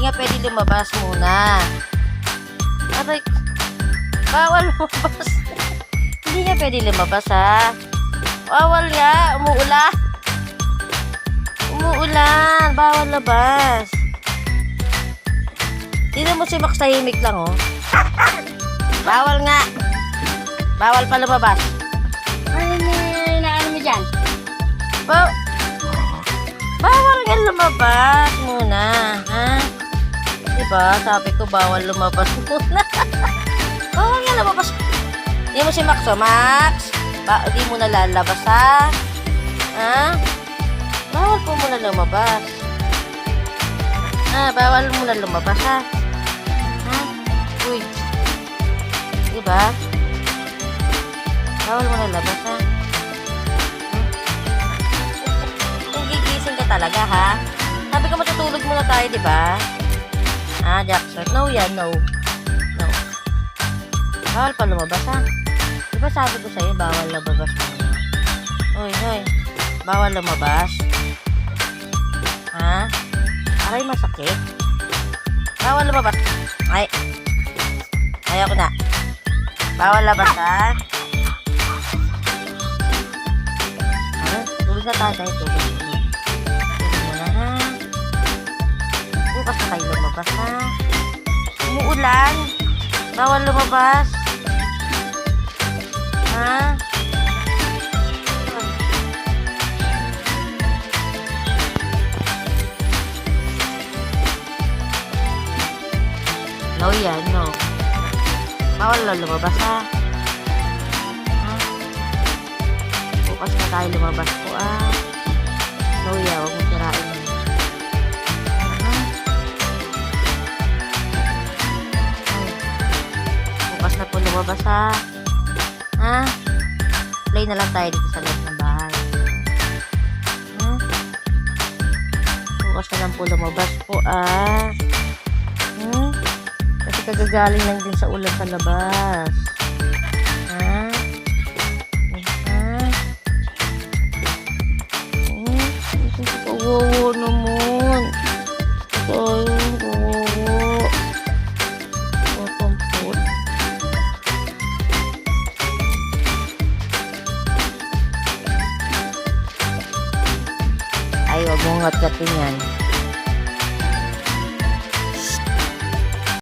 nga pwede lumabas muna. Aray, bawal lumabas. Hindi nga pwede lumabas, ha? Bawal nga, umuulan. Umuulan, bawal labas. Tingnan mo si Max, tahimik lang, oh. Bawal nga. Bawal pa lumabas. Ano mo dyan? Bawal nga lumabas muna, ha? Diba? Sabi ko, bawal lumabas muna. Bawal nga lumabas. Hindi mo si Max, oh. Max, hindi mo na lalabas, ha? Ha? Bawal po muna lumabas. Ha? Bawal muna lumabas, ha? Ha? Uy. Diba? Bawal muna labas, ha? Kung gigising ka talaga, ha? Sabi ko matutulog muna tayo, diba? Ah, Jackson. No yan, no. No. Bawal pa lumabas, ha? Diba sabi ko sa'yo, bawal lumabas muna? Uy, hoy. Bawal lumabas. Ha? Aray, masakit. Bawal lumabas. Ay. Ayoko na. Bawal labas, ha? Ay, tulog na tayo. Tulog muna, ha? Bukas na tayo lumabas, ha? Umuulan. Bawal lumabas. Ha? No yan, no. Bawal na lumabas, ha? Ha? Bukas na tayo lumabas po, ah. No yan, huwag mo sirain mo. Ha? Bukas na po lumabas, ha? Ha? Play na lang tayo dito sa loob ng bahay. Ha? Bukas na lang po lumabas po, ah. Kasi kagagaling lang din sa ulan sa labas. Ha? Ha? Kawawa naman. Ayun, kawawa. Matampot. Ay, wag mong ngat-gatin yan.